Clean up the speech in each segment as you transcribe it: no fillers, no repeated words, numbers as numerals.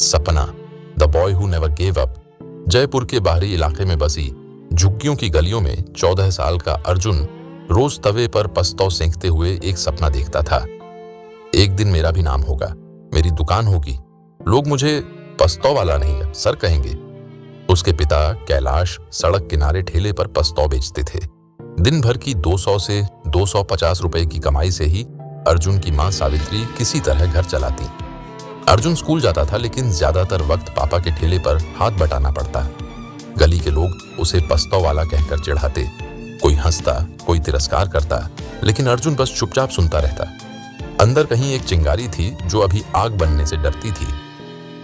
सपना, the boy who never gave up. Jaipur के बाहरी इलाके में बसी झुग्गियों की गलियों में 14 साल का अर्जुन रोज तवे पर पस्तौ सेंकते हुए एक सपना देखता था। एक दिन मेरा भी नाम होगा, मेरी दुकान होगी, लोग मुझे पस्तौ वाला नहीं सर कहेंगे। उसके पिता कैलाश सड़क किनारे ठेले पर पस्तौ बेचते थे। दिन भर की 200 से 250 रुपए की कमाई से ही अर्जुन की मां सावित्री किसी तरह घर चलाती। अर्जुन स्कूल जाता था, लेकिन ज्यादातर वक्त पापा के ठेले पर हाथ बटाना पड़ता। गली के लोग उसे पस्तौ वाला कहकर चिढ़ाते, कोई हंसता, कोई तिरस्कार करता, लेकिन अर्जुन बस चुपचाप सुनता रहता। अंदर कहीं एक चिंगारी थी जो अभी आग बनने से डरती थी।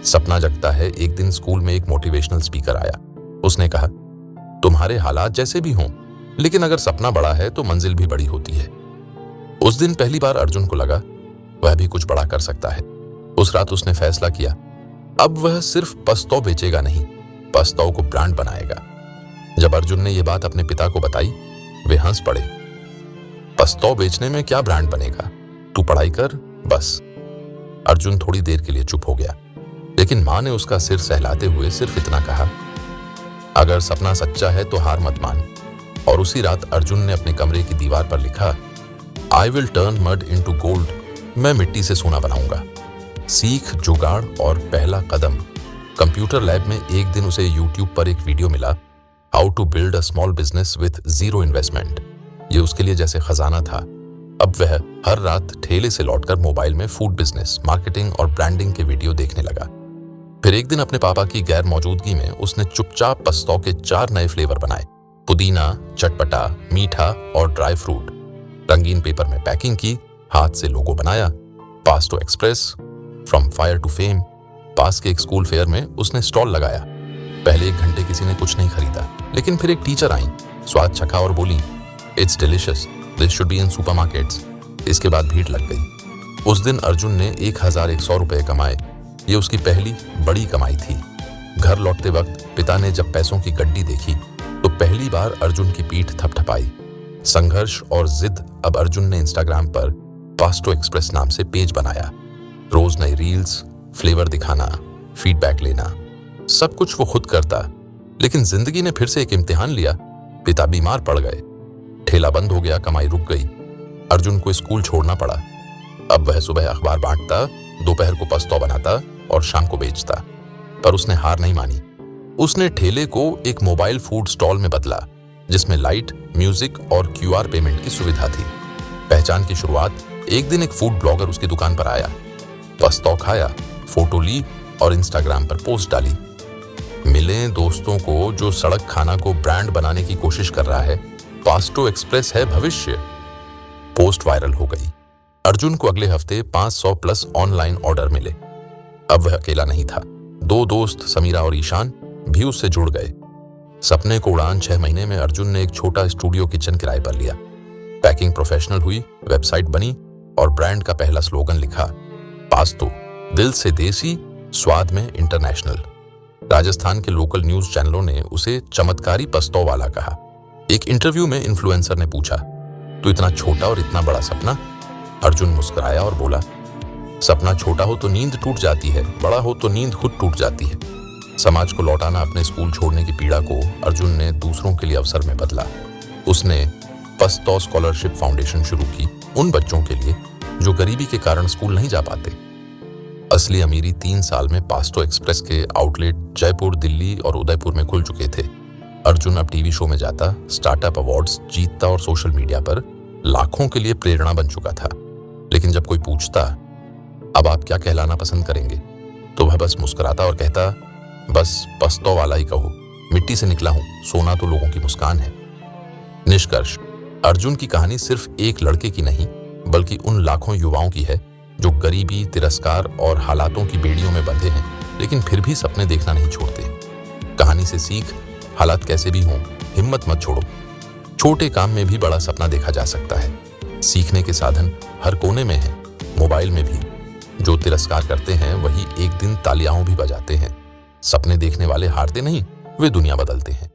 सपना जगता है, एक दिन स्कूल में एक मोटिवेशनल स्पीकर आया। उसने कहा, तुम्हारे हालात जैसे भी हों, लेकिन अगर सपना बड़ा है तो मंजिल भी बड़ी होती है। उस दिन पहली बार अर्जुन को लगा वह भी कुछ बड़ा कर सकता है। उस रात उसने फैसला किया, अब वह सिर्फ पस्तौ बेचेगा नहीं, पस्तौ को ब्रांड बनाएगा। जब अर्जुन ने यह बात अपने पिता को बताई, वे हंस पड़े। पस्तौ बेचने में क्या ब्रांड बनेगा, तू पढ़ाई कर बस। अर्जुन थोड़ी देर के लिए चुप हो गया, लेकिन मां ने उसका सिर सहलाते हुए सिर्फ इतना कहा, अगर सपना सच्चा है तो हार मत मान। और उसी रात अर्जुन ने अपने कमरे की दीवार पर लिखा, I will turn mud into gold. मैं मिट्टी से सोना बनाऊंगा। सीख, जुगाड़ और पहला कदम। कंप्यूटर लैब में एक दिन उसे यूट्यूब पर एक वीडियो मिला, how to build a small business with zero investment. ये उसके लिए जैसे खजाना था। अब वह हर रात ठेले से लौटकर मोबाइल में फूड बिजनेस, मार्केटिंग और ब्रांडिंग के वीडियो देखने लगा। फिर एक दिन अपने पापा की गैर मौजूदगी में उसने चुपचाप पस्तौ के 4 नए फ्लेवर बनाए, पुदीना, चटपटा, मीठा और ड्राई फ्रूट। रंगीन पेपर में पैकिंग की, हाथ से लोगो बनाया, पास्टो express, from fire to fame. पास के एक स्कूल फेयर में उसने स्टॉल लगाया। पहले 1 घंटे किसी ने कुछ नहीं खरीदा, लेकिन फिर एक टीचर आई, स्वाद चखा और बोली, it's delicious, this should be in supermarkets. इसके बाद भीड़ लग गई। उस दिन अर्जुन ने 1100 रुपए कमाए। ये उसकी पहली बड़ी कमाई थी। घर लौटते वक्त पिता ने जब पैसों की गड्डी देखी तो पहली बार अर्जुन की पीठ थपथपाई। संघर्ष और जिद। अब अर्जुन ने इंस्टाग्राम पर पास्टो एक्सप्रेस नाम से पेज बनाया। रोज नई रील्स, फ्लेवर दिखाना, फीडबैक लेना, सब कुछ वो खुद करता। लेकिन जिंदगी ने फिर से एक इम्तिहान लिया। पिता बीमार पड़ गए, ठेला बंद हो गया, कमाई रुक गई। अर्जुन को स्कूल छोड़ना पड़ा। अब वह सुबह अखबार बांटता, दोपहर को पस्तौ बनाता और शाम को बेचता। पर उसने हार नहीं मानी। उसने ठेले को एक मोबाइल फूड स्टॉल में बदला, जिसमें लाइट, म्यूजिक और QR पेमेंट की सुविधा थी। पहचान की शुरुआत, एक दिन एक फूड ब्लॉगर उसकी दुकान पर आया, पस्तौ खाया, फोटो ली और इंस्टाग्राम पर पोस्ट डाली। मिले दोस्तों को जो सड़क खाना को ब्रांड बनाने की कोशिश कर रहा है, पास्टो एक्सप्रेस है भविष्य। पोस्ट वायरल हो गई। अर्जुन को अगले हफ्ते 500 प्लस ऑनलाइन ऑर्डर मिले। अब वह अकेला नहीं था। 2 दोस्त समीरा और ईशान भी उससे जुड़ गए। सपने को उड़ान 6 महीने में अर्जुन ने एक छोटा स्टूडियो किचन किराए पर लिया। पैकिंग प्रोफेशनल हुई, वेबसाइट बनी और ब्रांड का पहला स्लोगन लिखा, पास्तो, दिल से देसी, स्वाद में इंटरनेशनल। राजस्थान के लोकल न्यूज चैनलों ने उसे चमत्कारी पस्तौ वाला कहा। एक इंटरव्यू में इन्फ्लुएंसर ने पूछा, तो इतना छोटा और इतना बड़ा सपना? अर्जुन मुस्कुराया और बोला, सपना छोटा हो तो नींद टूट जाती है, बड़ा हो तो नींद खुद टूट जाती है। समाज को लौटाना अपने स्कूल छोड़ने की पीड़ा को अर्जुन ने दूसरों के लिए अवसर में बदला। उसने पस्तौ स्कॉलरशिप फाउंडेशन शुरू की, उन बच्चों के लिए जो गरीबी के कारण स्कूल नहीं जा पाते। असली अमीरी 3 साल में पास्टो एक्सप्रेस के आउटलेट जयपुर, दिल्ली और उदयपुर में खुल चुके थे। अर्जुन अब टीवी शो में जाता, स्टार्टअप अवार्ड्स जीतता और सोशल मीडिया पर लाखों के लिए प्रेरणा बन चुका था। लेकिन जब कोई पूछता, अब आप क्या कहलाना पसंद करेंगे, तो वह बस मुस्कुराता और कहता, बस पस्तौ वाला ही कहो, मिट्टी से निकला हूं, सोना तो लोगों की मुस्कान है। निष्कर्ष, अर्जुन की कहानी सिर्फ एक लड़के की नहीं, बल्कि उन लाखों युवाओं की है जो गरीबी, तिरस्कार और हालातों की बेड़ियों में बंधे हैं, लेकिन फिर भी सपने देखना नहीं छोड़ते। कहानी से सीख, हालात कैसे भी हों, हिम्मत मत छोड़ो। छोटे काम में भी बड़ा सपना देखा जा सकता है। सीखने के साधन हर कोने में हैं, मोबाइल में भी। जो तिरस्कार करते हैं वही एक दिन तालियां भी बजाते हैं। सपने देखने वाले हारते नहीं, वे दुनिया बदलते हैं।